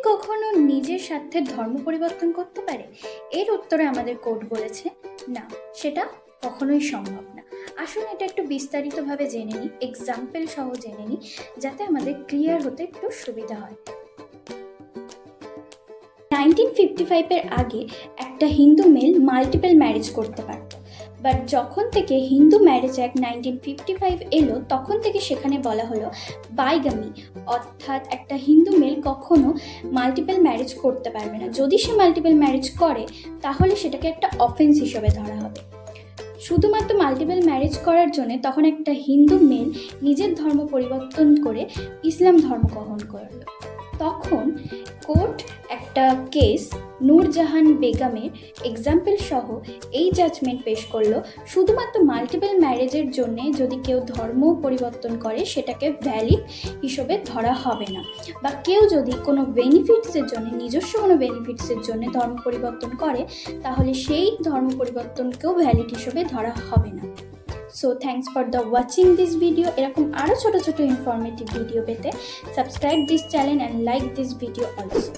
কখনো নিজের স্বার্থের ধর্ম পরিবর্তন করতে পারে? এর উত্তরে আমাদের কোর্ট বলেছে না, সেটা কখনোই সম্ভব না। আসুন এটা একটু বিস্তারিতভাবে জেনে নিই, এক্সাম্পল সহ জেনে নিই, যাতে আমাদের ক্লিয়ার হতে একটু সুবিধা হয়। 1955-এর আগে একটা হিন্দু মেল মাল্টিপল ম্যারেজ করতে পারত, বাট যখন থেকে হিন্দু ম্যারেজ অ্যাক্ট 1955 এলো তখন থেকে সেখানে বলা হলো বাইগামি, অর্থাৎ একটা হিন্দু মেল কখনো মাল্টিপল ম্যারেজ করতে পারবে না। যদি সে মাল্টিপল ম্যারেজ করে তাহলে সেটাকে একটা অফেন্স হিসেবে ধরা হবে। শুধুমাত্র মাল্টিপল ম্যারেজ করার জন্য তখন একটা হিন্দু মেল নিজের ধর্ম পরিবর্তন করে ইসলাম ধর্ম গ্রহণ করলো। তখন কোর্ট একটা কেস নূরজাহান বেগমের এক্সাম্পল সহ এই জাজমেন্ট পেশ করলো, শুধুমাত্র মাল্টিপল ম্যারেজের জন্য যদি কেউ ধর্ম পরিবর্তন করে সেটাকে ভ্যালিড হিসেবে ধরা হবে না, বা কেউ যদি কোনো বেনিফিটসের জন্য, নিজস্ব কোনো বেনিফিটসের জন্য ধর্ম পরিবর্তন করে তাহলে সেই ধর্ম পরিবর্তনকেও ভ্যালিড হিসেবে ধরা হবে না। So thanks for the watching this video. এরকম আরও ছোটো ছোটো ইনফরমেটিভ ভিডিও পেতে subscribe this channel and like this video also.